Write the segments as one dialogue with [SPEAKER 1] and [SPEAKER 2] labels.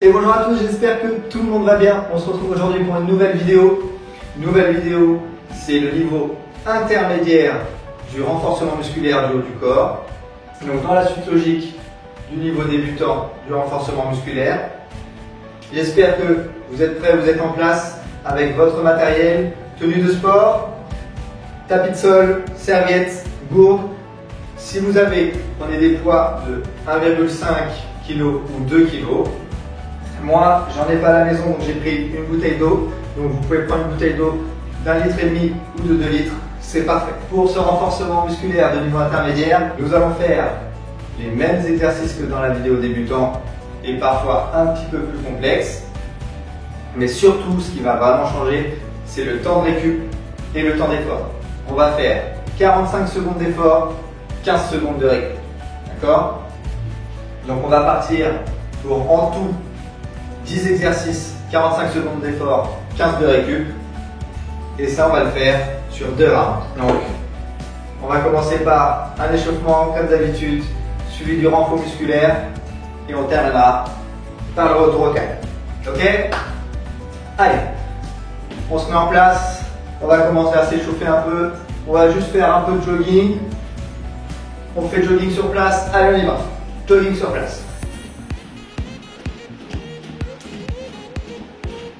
[SPEAKER 1] Et bonjour à tous, j'espère que tout le monde va bien. On se retrouve aujourd'hui pour une nouvelle vidéo. C'est le niveau intermédiaire du renforcement musculaire du haut du corps. Donc dans la suite logique du niveau débutant du renforcement musculaire. J'espère que vous êtes prêts, vous êtes en place avec votre matériel, tenue de sport, tapis de sol, serviette, gourde. Si vous prenez des poids de 1,5 kg ou 2 kg. Moi, j'en ai pas à la maison, donc j'ai pris une bouteille d'eau. Donc vous pouvet prendre une bouteille d'eau d'1,5 litre ou de 2 litres. C'est parfait. Pour ce renforcement musculaire de niveau intermédiaire, nous allons faire les mêmes exercices que dans la vidéo débutant et parfois un petit peu plus complexe. Mais surtout, ce qui va vraiment changer, c'est le temps de récup et le temps d'effort. On va faire 45 secondes d'effort, 15 secondes de récup. D'accord? Donc on va partir pour en tout 10 exercices, 45 secondes d'effort, 15 de récup. Et ça, on va le faire sur 2 rounds. Donc, on va commencer par un échauffement comme d'habitude, suivi du renfort musculaire. Et on terminera par le retour au calme. Ok? Allez, on se met en place. On va commencer à s'échauffer un peu. On va juste faire un peu de jogging. On fait jogging sur place. Allez, on y va. Jogging sur place.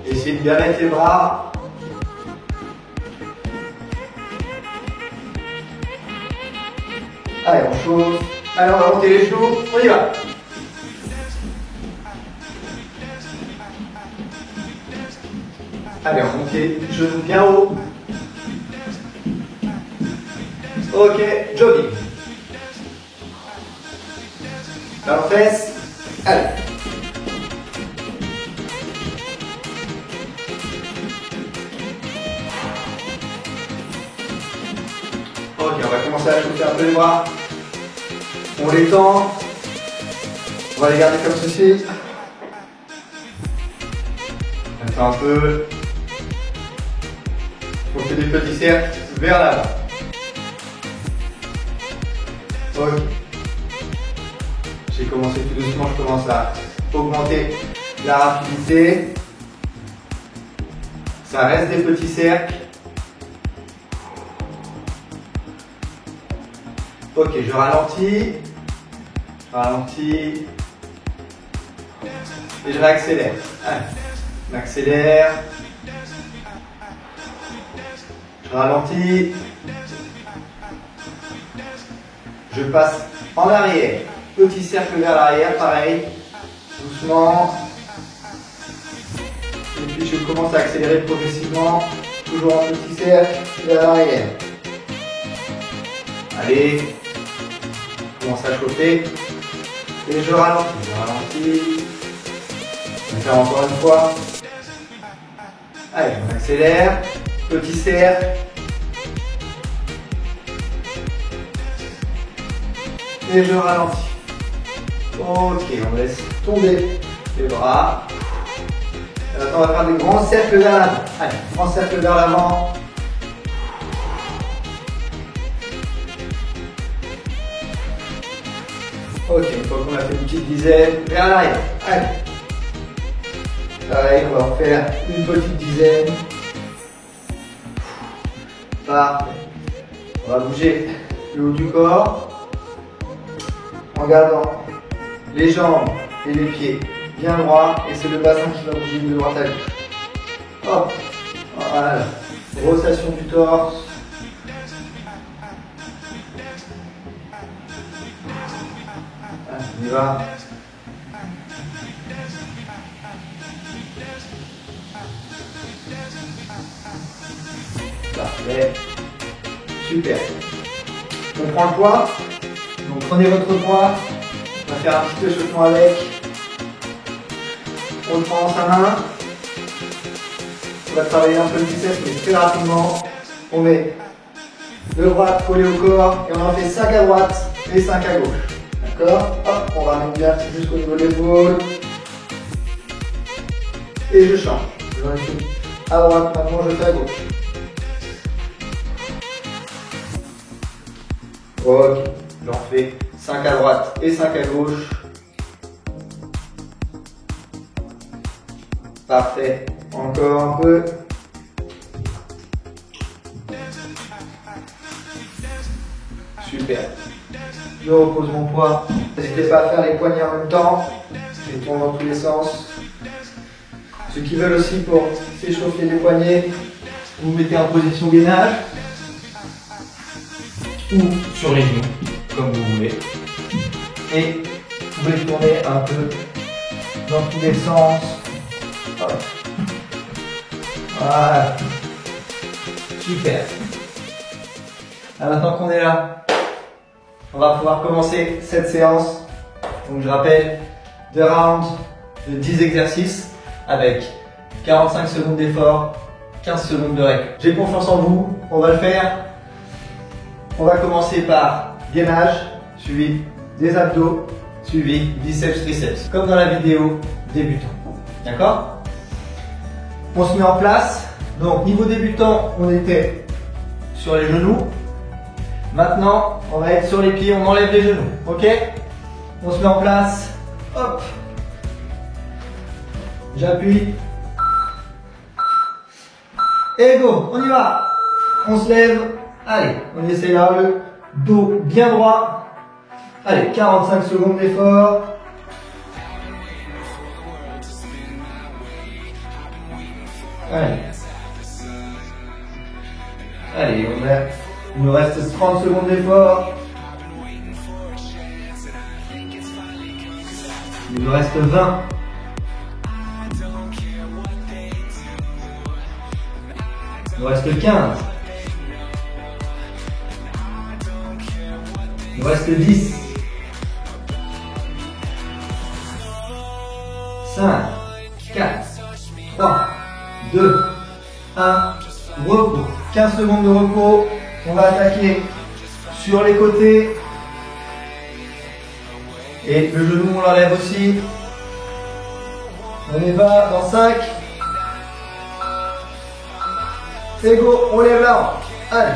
[SPEAKER 1] Essayez de bien mettre les bras. Allez, on chauffe. Allez, on va monter les genoux. On y va. Allez, on monte les genoux bien haut. Ok, jogging. Ballon fesse. Allez. Ok, on va commencer à chauffer un peu les bras. On les tend. On va les garder comme ceci. On fait un peu. On fait des petits cercles vers l'avant. Ok. J'ai commencé tout doucement, je commence à augmenter la rapidité. Ça reste des petits cercles. Ok, je ralentis. Et je réaccélère. Allez, on accélère. Je ralentis. Je passe en arrière. Petit cercle vers l'arrière, pareil. Doucement. Et puis je commence à accélérer progressivement. Toujours en petit cercle vers l'arrière. Allez. Je commence à chauffer. Et je ralentis. On va faire encore une fois. Allez, on accélère. Petit cercle. Et je ralentis. Ok, on laisse tomber les bras. Et maintenant, on va faire des grands cercles vers l'avant. Allez, grand cercle vers l'avant. Ok, une fois qu'on a fait une petite dizaine, vers l'arrière. Allez. Pareil, on va en faire une petite dizaine. Parfait. On va bouger le haut du corps en gardant les jambes et les pieds bien droits, et c'est le bassin qui va bouger de droite à gauche. Hop, voilà. Rotation du torse. Allez, on y va. Parfait. Super. On prend le poids. Donc prenez votre poids. On va faire un petit échauffement avec. On le prend dans sa main. On va travailler un peu le biceps, mais très rapidement. On met le bras collé au corps et on en fait 5 à droite et 5 à gauche. D'accord? Hop, on ramène bien jusqu'au niveau de l'épaule. Et je change. J'en ai fait à droite, maintenant je fais à gauche. Ok, j'en fais 5 à droite et 5 à gauche. Parfait. Encore un peu. Super. Je repose mon poids. N'hésitez pas à faire les poignets en même temps. Je tourne dans tous les sens. Ceux qui veulent aussi pour s'échauffer les poignets, vous mettez en position gainage ou sur les genoux, comme vous voulez. Et vous pouvez tourner un peu dans tous les sens. Voilà. Super. Alors, maintenant qu'on est là, on va pouvoir commencer cette séance. Donc je rappelle, 2 rounds de 10 exercices avec 45 secondes d'effort, 15 secondes de récup. J'ai confiance en vous, on va le faire. On va commencer par gainage, suivi des abdos, suivi biceps triceps, comme dans la vidéo débutant. D'accord? On se met en place. Donc niveau débutant, on était sur les genoux. Maintenant, on va être sur les pieds, on enlève les genoux. Ok? On se met en place. Hop. J'appuie. Et go, on y va. On se lève. Allez, on essaie là, le dos bien droit. Allez, 45 secondes d'effort. Allez. Allez, il nous reste 30 secondes d'effort. Il nous reste 20. Il nous reste 15. Il nous reste 10. 5, 4, 3, 2, 1. Repos. 15 secondes de repos. On va attaquer sur les côtés. Et le genou, on l'enlève aussi. On y va dans 5. Et go, on lève la hanche. Allez.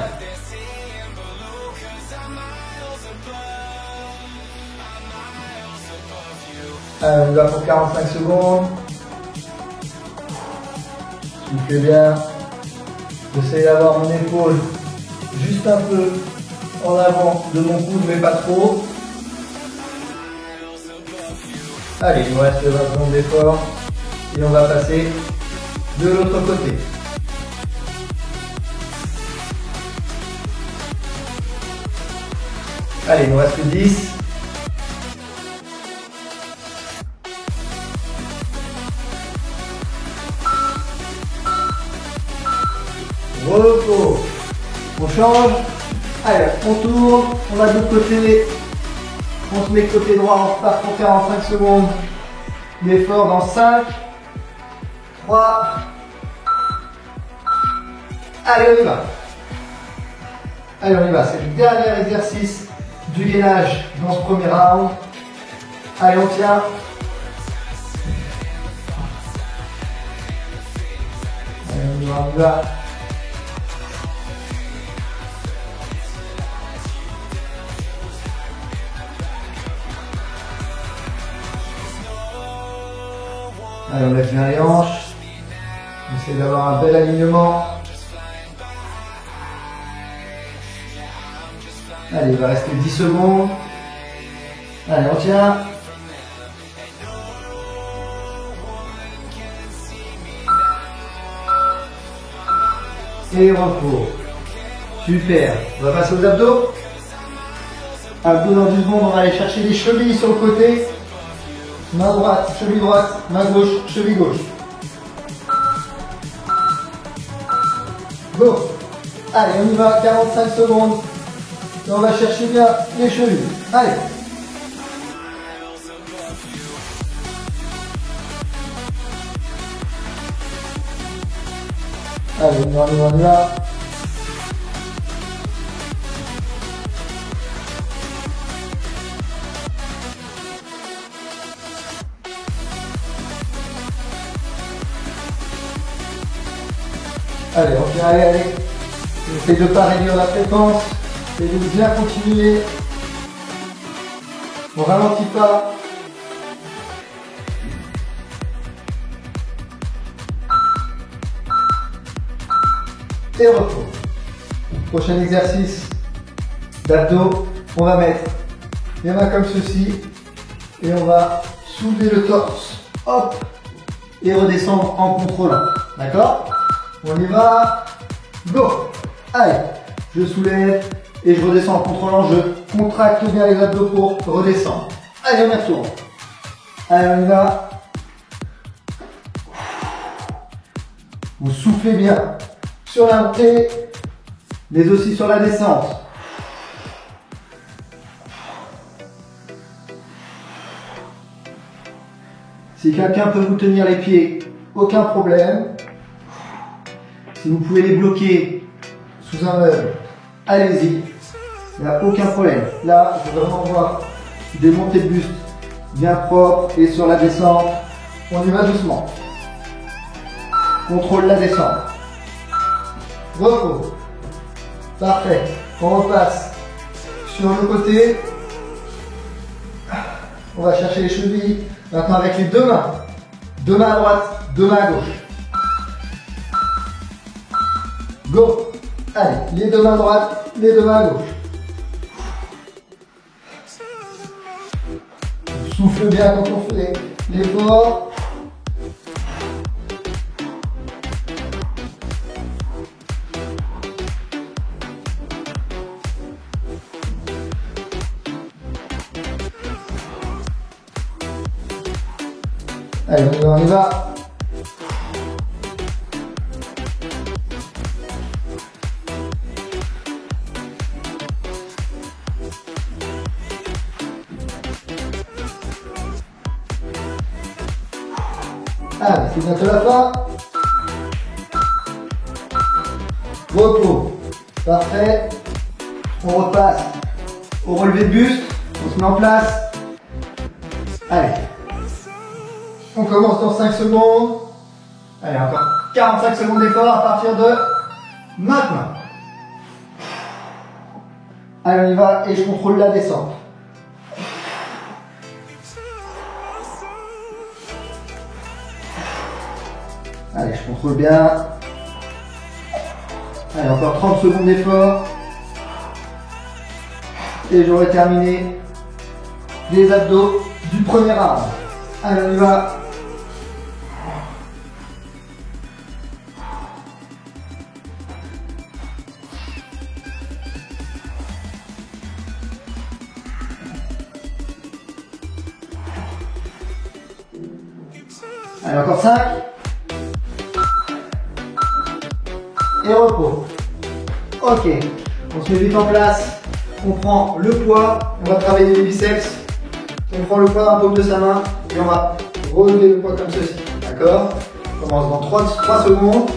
[SPEAKER 1] Allez, on y va pour 45 secondes. Tu fais bien. J'essaie d'avoir mon épaule juste un peu en avant de mon coude, mais pas trop. Allez, il nous reste 20 secondes d'effort et on va passer de l'autre côté. Allez, il nous reste 10. Repos. On change. Allez, on tourne. On va de l'autre côté. On se met côté droit. On repart pour 45 secondes d'effort dans 5, 3. Allez, on y va. Allez, on y va. C'est le dernier exercice du gainage dans ce premier round. Allez, on tient. Allez, on y va, on y va. Allez, on lève bien les hanches. On essaie d'avoir un bel alignement. Allez, il va rester 10 secondes. Allez, on tient. Et repos. Super. On va passer aux abdos. Abdos dans 10 secondes, on va aller chercher les chevilles sur le côté. Main droite, cheville droite, main gauche, cheville gauche. Go. Allez, on y va, 45 secondes. Et on va chercher bien les chevilles. Allez. Allez, on y va, on y va. Allez, on vient, allez. Essayez de ne pas réduire la fréquence. Essayez de bien continuer. On ralentit pas. et repos. Prochain exercice d'abdos, on va mettre les mains comme ceci et on va soulever le torse, hop, et redescendre en contrôlant. D'accord? On y va, go! Allez, je soulève et je redescends en contrôlant, je contracte bien les abdos pour redescendre. Allez, on y retourne. Allez, on y va. Vous soufflez bien sur la montée, mais aussi sur la descente. Si quelqu'un peut vous tenir les pieds, aucun problème. Si vous pouvez les bloquer sous un meuble, allez-y. Il n'y a aucun problème. Là, je veux vraiment voir des montées de buste bien propres et sur la descente, on y va doucement. Contrôle la descente. Repos. Parfait. On repasse sur le côté. On va chercher les chevilles. Maintenant avec les deux mains. Deux mains à droite, deux mains à gauche. Go. Allez, les deux mains à droite, les deux mains à gauche. On souffle bien quand on fait l'effort. Allez, on y va. Allez, c'est bientôt la fin. Repos. Parfait. On repasse au relevé de buste. On se met en place. Allez. On commence dans 5 secondes. Allez, encore 45 secondes d'effort à partir de maintenant. Allez, on y va et je contrôle la descente. Allez, je contrôle bien. Allez, encore 30 secondes d'effort. Et j'aurai terminé les abdos du premier round. Allez, on y va. Allez, encore 5. Et repos. Ok. On se met vite en place. On prend le poids. On va travailler les biceps. On prend le poids dans la paume de sa main. Et on va relever le poids comme ceci. D'accord? On commence dans 3 secondes.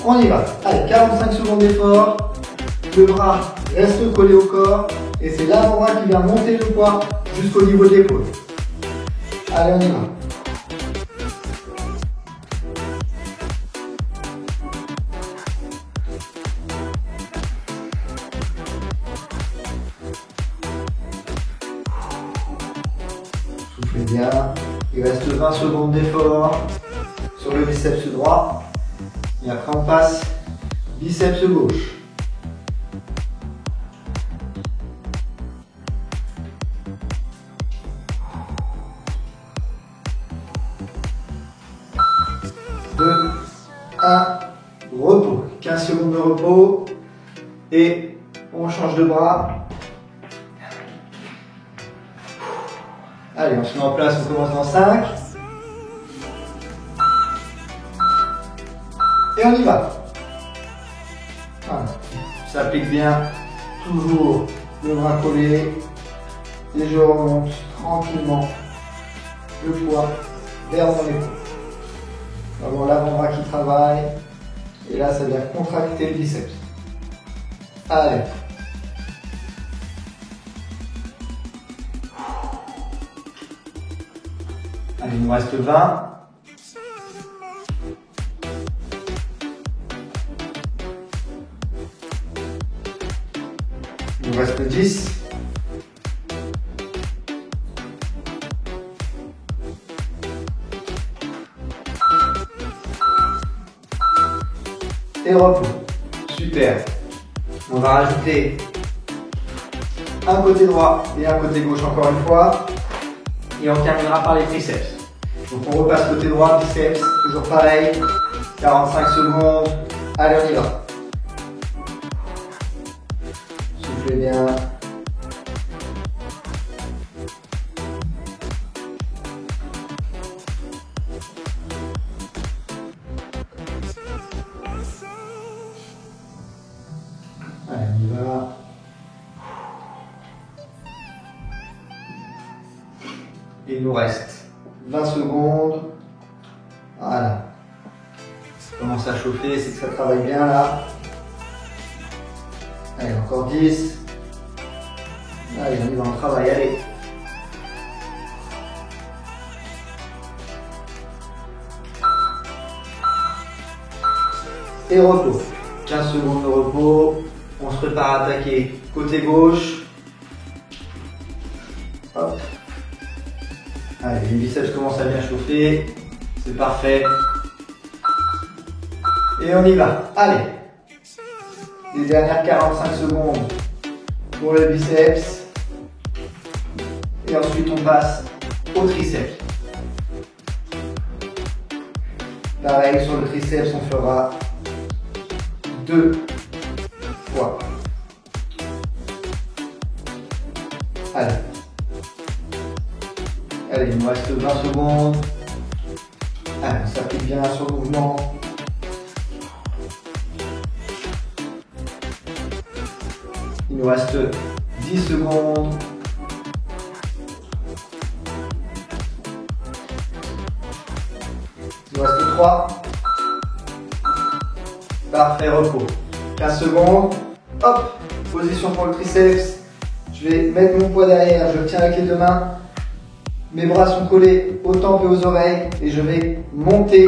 [SPEAKER 1] On y va. Allez, 45 secondes d'effort. Le bras reste collé au corps. Et c'est l'avant-bras qui vient monter le poids jusqu'au niveau de l'épaule. Allez, on y va. Soufflez bien. Il reste 20 secondes d'effort sur le biceps droit. Et après, on passe biceps gauche. Repos, 15 secondes de repos et on change de bras. Allez, on se met en place, on commence dans 5 et on y va. Voilà. Ça applique bien, toujours le bras collé et je remonte tranquillement le poids vers mon épaule. Vraiment l'avant-bras qui travaille. Et là, ça vient contracter le biceps. Allez. Allez, il nous reste 20. Il nous reste 10. et repos. Super. On va rajouter un côté droit et un côté gauche encore une fois. Et on terminera par les triceps. Donc on repasse côté droit, biceps, toujours pareil. 45 secondes. Allez, on y va. Soufflez bien. Allez, on y va. Il nous reste 20 secondes. Voilà. Ça commence à chauffer, c'est que ça travaille bien là. Allez, encore 10. Allez, on y va, on travaille, allez. Et repos. 15 secondes de repos. On se prépare à attaquer côté gauche. Hop. Allez, les biceps commencent à bien chauffer. C'est parfait. Et on y va. Allez. Les dernières 45 secondes pour le biceps. Et ensuite, on passe au triceps. Pareil, sur le triceps, on fera 2 fois. Allez. Allez, il nous reste 20 secondes. Allez, on s'applique bien sur le mouvement. Il nous reste 10 secondes. Il nous reste 3. Parfait, repos. 15 secondes. Hop, position pour le triceps. Je vais mettre mon poids derrière, je le tiens avec les deux mains. Mes bras sont collés aux tempes et aux oreilles et je vais monter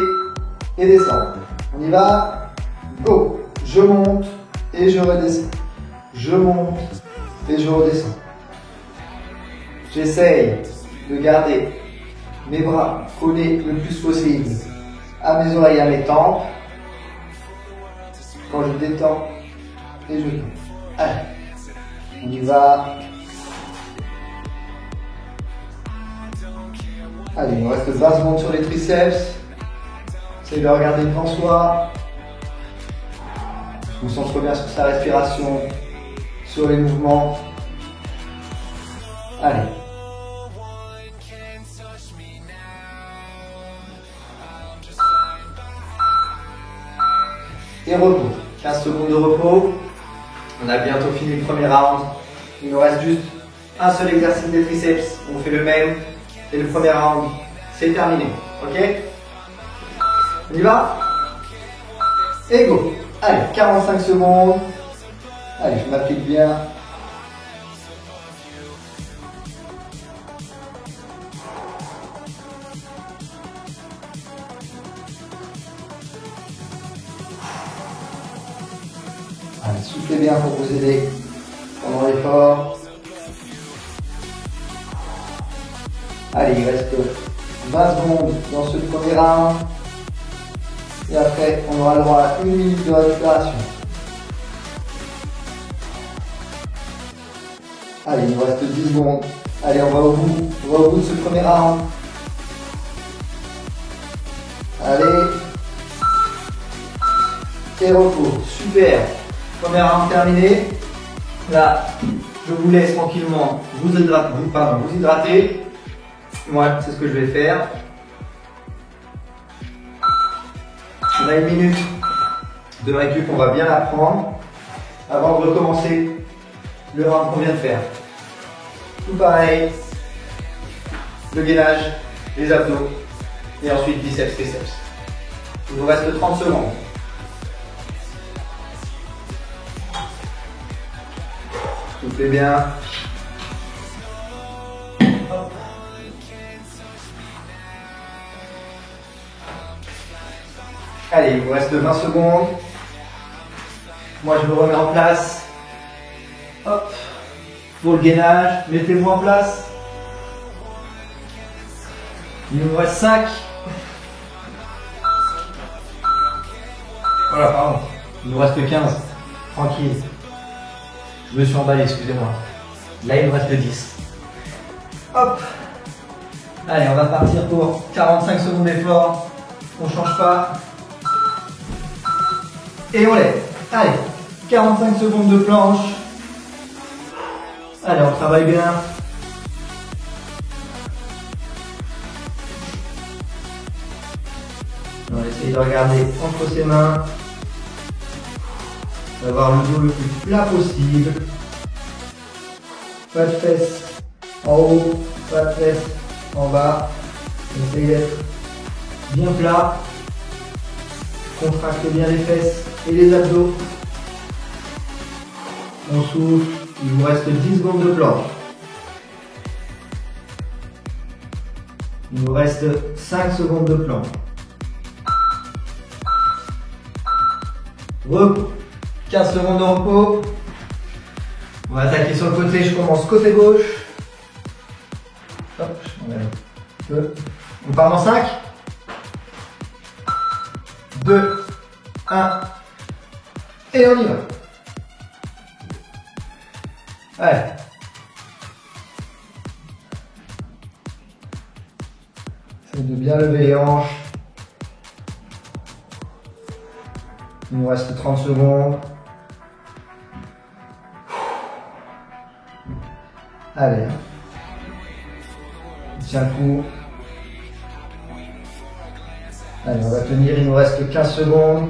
[SPEAKER 1] et descendre. On y va. Go. Je monte et je redescends. Je monte et je redescends. J'essaye de garder mes bras collés le plus possible à mes oreilles, à mes tempes. Quand je détends et je tombe. Allez, on y va. Allez, il nous reste 20 secondes sur les triceps. Essayez de regarder devant soi. Je me concentre bien sur sa respiration, sur les mouvements. Allez. Et repos. 15 secondes de repos. On a bientôt fini le premier round. Il nous reste juste un seul exercice des triceps. On fait le même. Et le premier round, c'est terminé. Ok? On y va? Et go! Allez, 45 secondes. Allez, je m'applique bien. Allez, soufflez bien pour vous aider pendant l'effort. Allez, il reste 20 secondes dans ce premier round. Et après, on aura le droit à 1 minute de récupération. Allez, il nous reste 10 secondes. Allez, on va au bout. On va au bout de ce premier round. Allez. Et repos. Super. Premier round terminé. Là, je vous laisse tranquillement vous hydrater. Moi, c'est ce que je vais faire. On a 1 minute de récup, on va bien la prendre avant de recommencer le round qu'on vient de faire. Tout pareil, le gainage, les abdos et ensuite biceps, triceps. Il nous reste 30 secondes. Soufflez bien. Hop. Allez, il vous reste 20 secondes. Moi, je me remets en place. Hop. Pour le gainage, mettez-vous en place. Il nous reste 5. Voilà, pardon. Il nous reste 15. Tranquille. Je me suis emballé, excusez-moi. Là, il nous reste 10. Hop. Allez, on va partir pour 45 secondes d'effort. On change pas. Et on lève. Allez, 45 secondes de planche. Allez, on travaille bien. On va essayer de regarder entre ses mains. D'avoir le dos le plus plat possible. Pas de fesses en haut, pas de fesses en bas. On essaye d'être bien plat. Contracte bien les fesses et les abdos. On souffle. Il vous reste 10 secondes de planche. Il vous reste 5 secondes de planche. Repos. 15 secondes de repos. On va attaquer sur le côté. Je commence côté gauche. Hop, je m'enlève un peu. On part dans 5, 2, 1. Et on y va. Allez. Essayez de bien lever les hanches. Il nous reste 30 secondes. Allez. On tient le coup. Allez, on va tenir. Il nous reste 15 secondes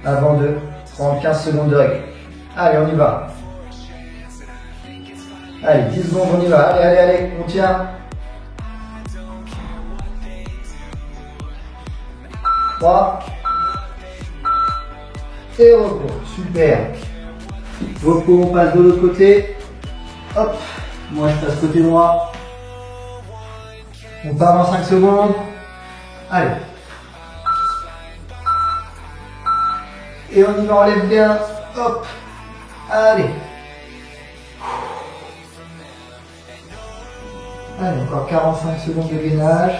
[SPEAKER 1] avant de prendre 15 secondes de règle. Allez, on y va. Allez, 10 secondes, on y va. Allez, allez, allez, on tient. 3. Et repos. Super. Repos, on passe de l'autre côté. Hop. Moi, je passe côté droit. On part dans 5 secondes. Allez. Et on y va, on lève bien. Hop. Allez. Allez, encore 45 secondes de gainage.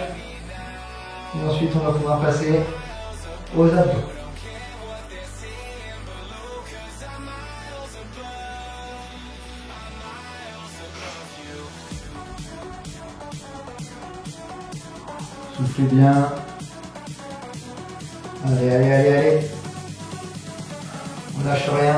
[SPEAKER 1] Et ensuite, on va pouvoir passer aux abdos. Soufflez bien. Allez, allez, allez, allez. On lâche rien.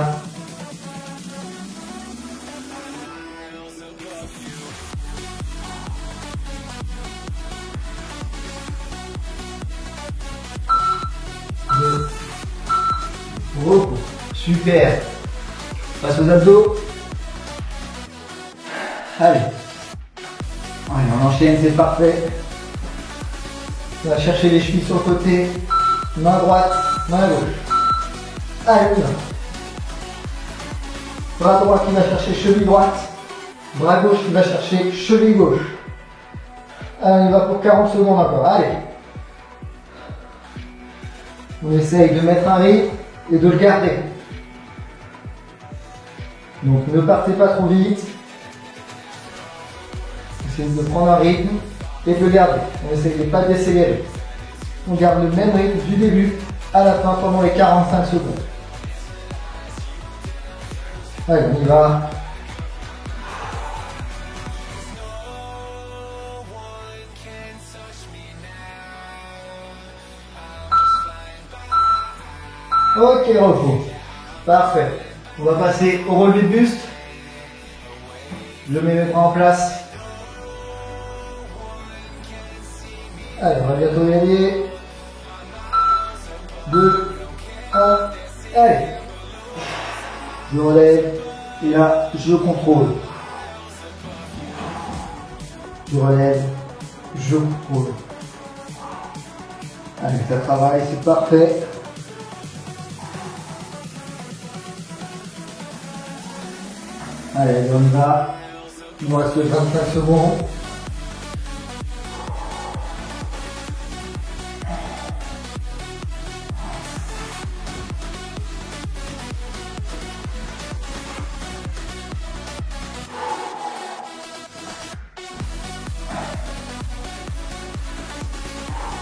[SPEAKER 1] Repos. Super. On passe aux abdos. Allez. Allez, on enchaîne, c'est parfait. On va chercher les chevilles sur le côté. Main droite, main gauche. Allez, on y va. Bras droit qui va chercher cheville droite. Bras gauche qui va chercher cheville gauche. Allez, on y va pour 40 secondes encore. Allez. On essaye de mettre un rythme et de le garder. Donc ne partez pas trop vite. Essayez de prendre un rythme et de le garder. On essaye de ne pas décélérer. On garde le même rythme du début à la fin pendant les 45 secondes. Allez, on y va. Ok, repos. Parfait. On va passer au relevé de buste. Je mets mes bras en place. Allez, on va bientôt y aller. 2, 1, allez. Je relève et là, je contrôle. Je relève, je contrôle. Allez, ça travaille, c'est parfait. Allez, on y va. Il nous reste 25 secondes.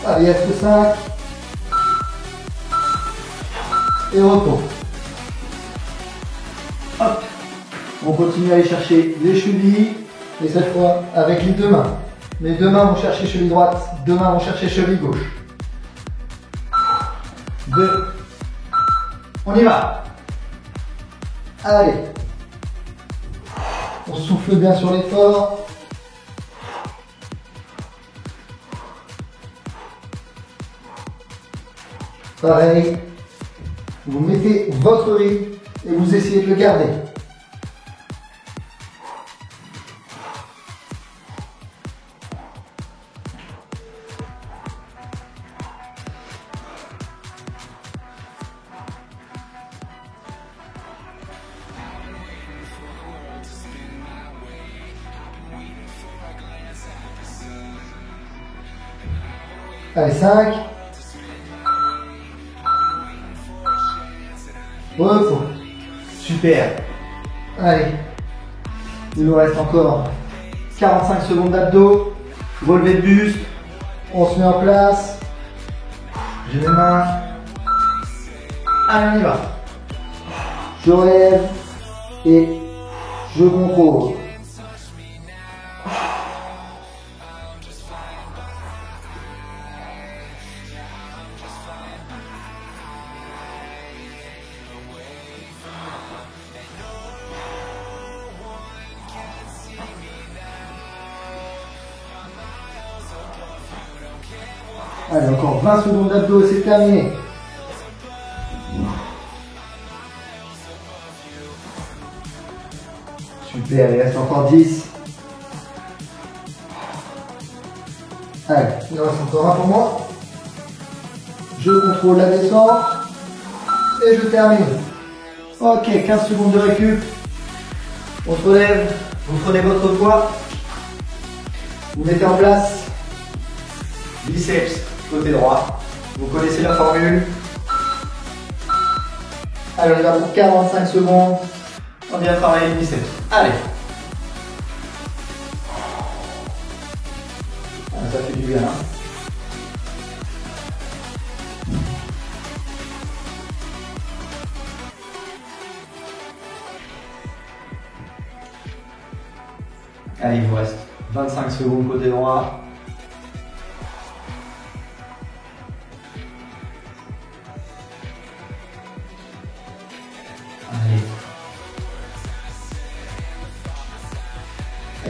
[SPEAKER 1] Allez, il reste 5, et repos. Hop. On continue à aller chercher les chevilles, et cette fois avec les deux mains. Les deux mains vont chercher cheville droite, deux mains vont chercher cheville gauche. 2. On y va. Allez. On souffle bien sur l'effort. Pareil. Vous mettez votre rythme et vous essayez de le garder. Allez, 5. Repos. Super. Allez. Il nous reste encore 45 secondes d'abdos. Relevé de buste. On se met en place. J'ai les mains. Allez, on y va. Je relève et je contrôle. Allez, encore 20 secondes d'abdos et c'est terminé. Super, il reste encore 10. Allez, il en reste encore un pour moi. Je contrôle la descente. Et je termine. Ok, 15 secondes de récup. On se relève, vous prenez votre poids. Vous mettez en place. Biceps, côté droit. Vous connaissez la formule. Allez, on y va pour 45 secondes. On vient travailler le biceps. Allez. Ah, ça fait du bien. Allez, il vous reste 25 secondes côté droit.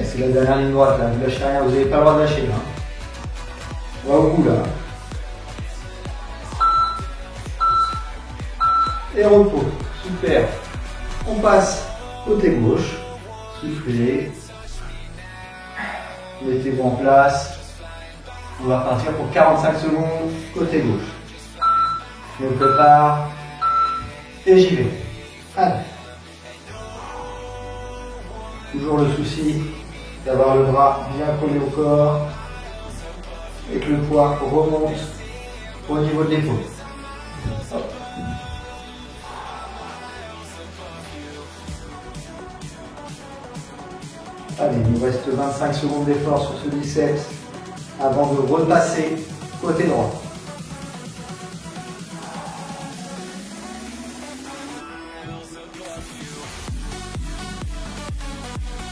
[SPEAKER 1] C'est la dernière ligne droite là, ne lâchez rien, vous n'avez pas le droit de lâcher là. On va au bout là. Et repos, super. On passe côté gauche, soufflez. Mettez-vous en place. On va repartir pour 45 secondes côté gauche. Je me prépare et j'y vais. Allez. Toujours le souci d'avoir le bras bien collé au corps et que le poids remonte au niveau de l'épaule. Allez, il nous reste 25 secondes d'effort sur ce biceps avant de repasser côté droit.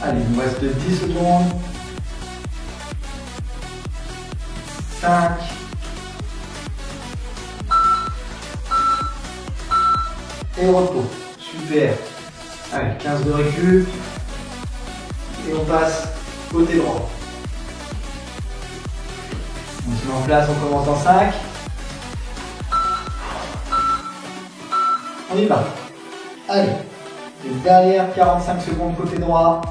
[SPEAKER 1] Allez, il nous reste 10 secondes. 5. Et repos. Super. Allez, 15 de récup. Et on passe côté droit. On se met en place, on commence en 5. On y va. Allez. Et derrière, 45 secondes côté droit.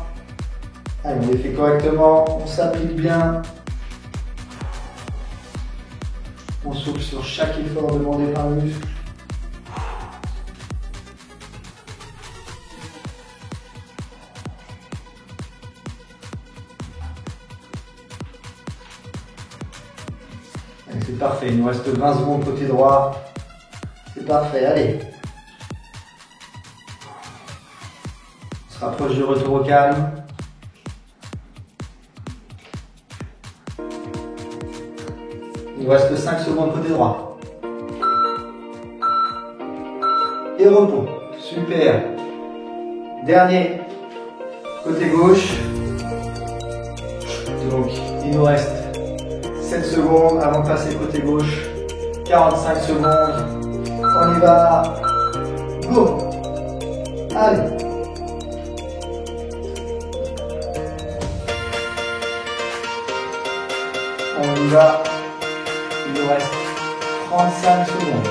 [SPEAKER 1] Allez, on les fait correctement, on s'applique bien. On souffle sur chaque effort demandé par le muscle. Allez, c'est parfait, il nous reste 20 secondes côté droit. C'est parfait, allez. On se rapproche du retour au calme. Il nous reste 5 secondes côté droit. et repos. Super. Dernier, côté gauche. Donc, il nous reste 7 secondes avant de passer côté gauche. 45 secondes. On y va. Go. Allez. On y va. Il nous reste 35 secondes.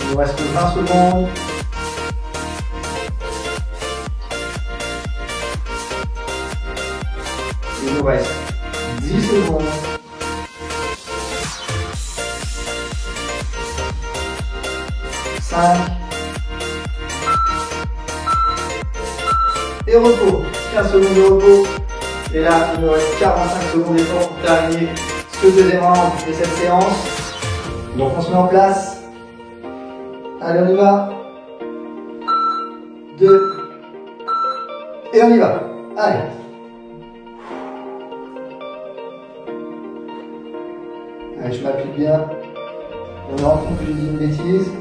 [SPEAKER 1] Il nous reste 20 secondes. Il nous reste 10 secondes. 5. Et repos. 15 secondes de repos. Et là, il nous reste 45 secondes d'effort pour terminer ce deuxième round de cette séance. Donc on se met en place. Allez, on y va. 2. Et on y va. Allez. Allez, je m'appuie bien. On rend compte que j'ai dit une bêtise.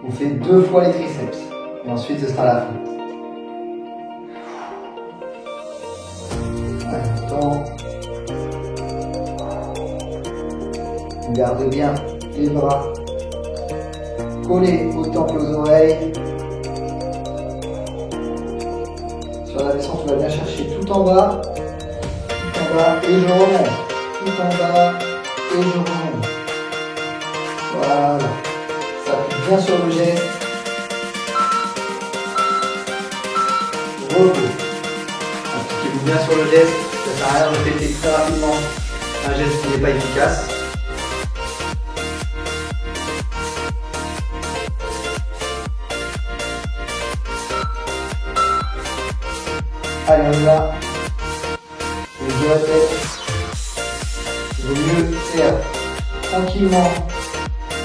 [SPEAKER 1] On fait 2 fois les triceps. Et ensuite, ce sera la fin. Allez, on tend. On garde bien les bras collés aux tempes et aux oreilles. Sur la descente, on va bien chercher tout en bas. Tout en bas et je remonte. Tout en bas et je remonte. Voilà. Ça appuie bien sur le geste. Repos. Appliquez-vous bien sur le geste. Ça ne sert à rien de répéter très rapidement un geste qui n'est pas efficace. Allez, on y va. Et je répète, il vaut mieux faire tranquillement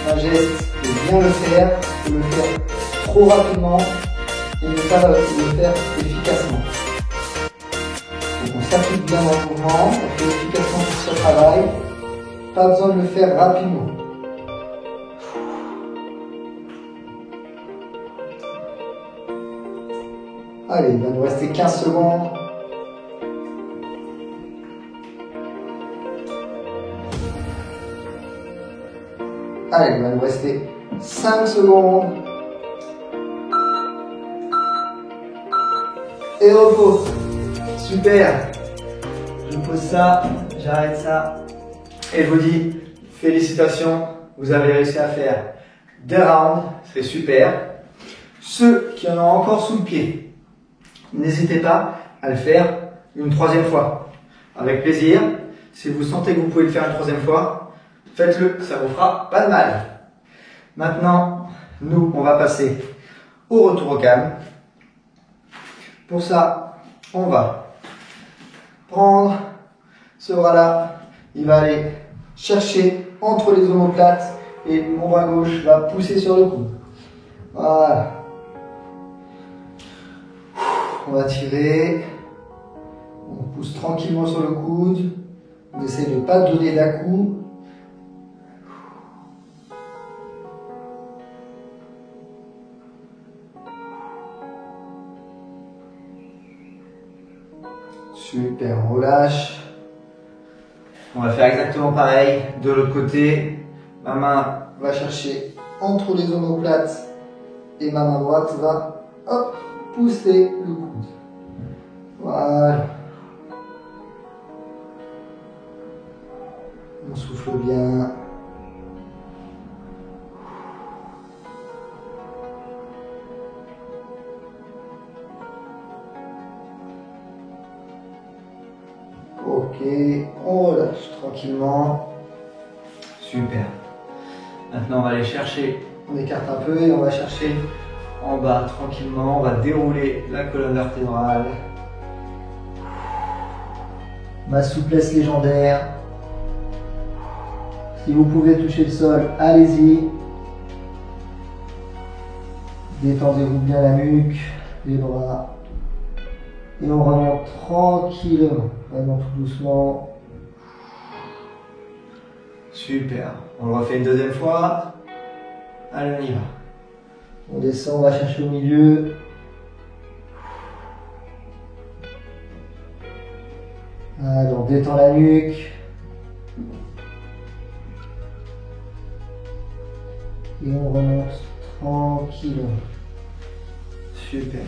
[SPEAKER 1] un geste et bien le faire que le faire trop rapidement et ne pas le faire efficacement. Donc on s'applique bien dans le mouvement, on fait efficacement tout ce travail. Pas besoin de le faire rapidement. Allez, il va nous rester 15 secondes. Allez, il va nous rester 5 secondes. Et repos. Super. Je pose ça, j'arrête ça. Et je vous dis, félicitations, vous avez réussi à faire 2 rounds, c'est super. Ceux qui en ont encore sous le pied, n'hésitez pas à le faire une 3e fois. Avec plaisir. Si vous sentez que vous pouvez le faire une 3e fois, faites-le, ça vous fera pas de mal. Maintenant, nous, on va passer au retour au calme. Pour ça, on va prendre ce bras-là. Il va aller chercher entre les omoplates et mon bras gauche va pousser sur le coude. Voilà. On va tirer. On pousse tranquillement sur le coude. On essaie de ne pas donner d'à-coup. Super, on relâche. On va faire exactement pareil de l'autre côté. Ma main va chercher entre les omoplates et ma main droite va hop, pousser le coude. Voilà. On souffle bien. Ok, on relâche tranquillement. Super. Maintenant, on va aller chercher, on écarte un peu et on va chercher en bas tranquillement. On va dérouler la colonne vertébrale. Ma souplesse légendaire. Si vous pouvez toucher le sol, allez-y. Détendez-vous bien la nuque, les bras.
[SPEAKER 2] Et on remonte tranquillement, vraiment tout doucement.
[SPEAKER 1] Super. On le refait une deuxième fois. Allez, on y va.
[SPEAKER 2] On descend, on va chercher au milieu. Allez, on détend la nuque. Et on remonte tranquillement.
[SPEAKER 1] Super.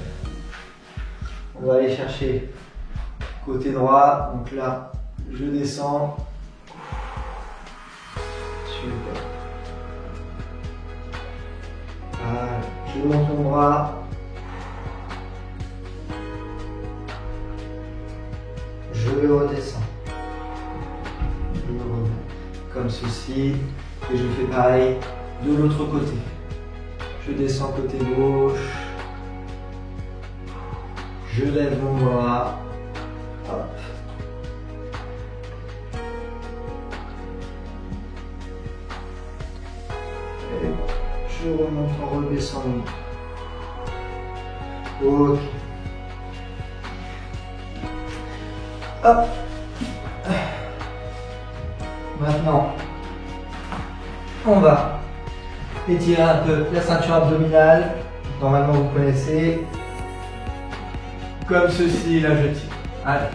[SPEAKER 1] On va aller chercher côté droit. Donc là, je descends. Super. Allez, je monte mon bras. Je le redescends. Je le remets comme ceci. Et je fais pareil de l'autre côté. Je descends côté gauche. Je lève mon bras. Hop. Et je remonte en redescendant. Ok. Hop. Maintenant, on va étirer un peu la ceinture abdominale. Normalement, vous connaissez. Comme ceci, là je tire. Allez.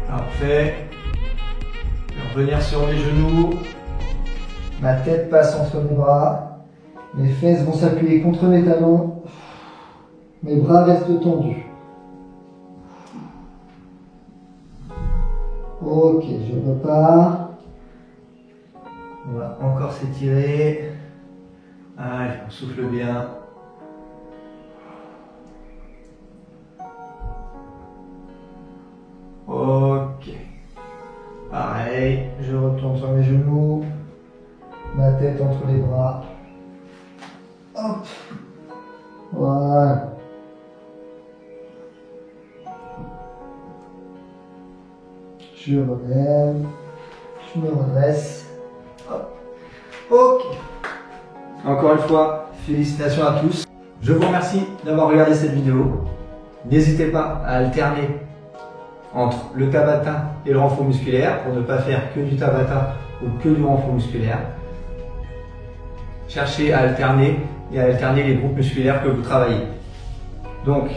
[SPEAKER 1] Parfait. Revenir sur mes genoux.
[SPEAKER 2] Ma tête passe entre mes bras. Mes fesses vont s'appuyer contre mes talons. Mes bras restent tendus. Ok, je repars.
[SPEAKER 1] On va encore s'étirer. Allez, on souffle bien. Ok. Pareil.
[SPEAKER 2] Je retourne sur mes genoux. Ma tête entre les bras. Hop. Voilà. Je relève. Je me redresse.
[SPEAKER 1] Hop. Ok. Encore une fois, félicitations à tous. Je vous remercie d'avoir regardé cette vidéo. N'hésitez pas à alterner entre le Tabata et le renfort musculaire pour ne pas faire que du Tabata ou que du renfort musculaire. Cherchez à alterner et à alterner les groupes musculaires que vous travaillez. Donc,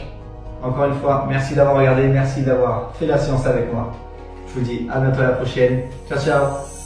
[SPEAKER 1] encore une fois, merci d'avoir regardé, merci d'avoir fait la séance avec moi. Je vous dis à bientôt à la prochaine. Ciao, ciao!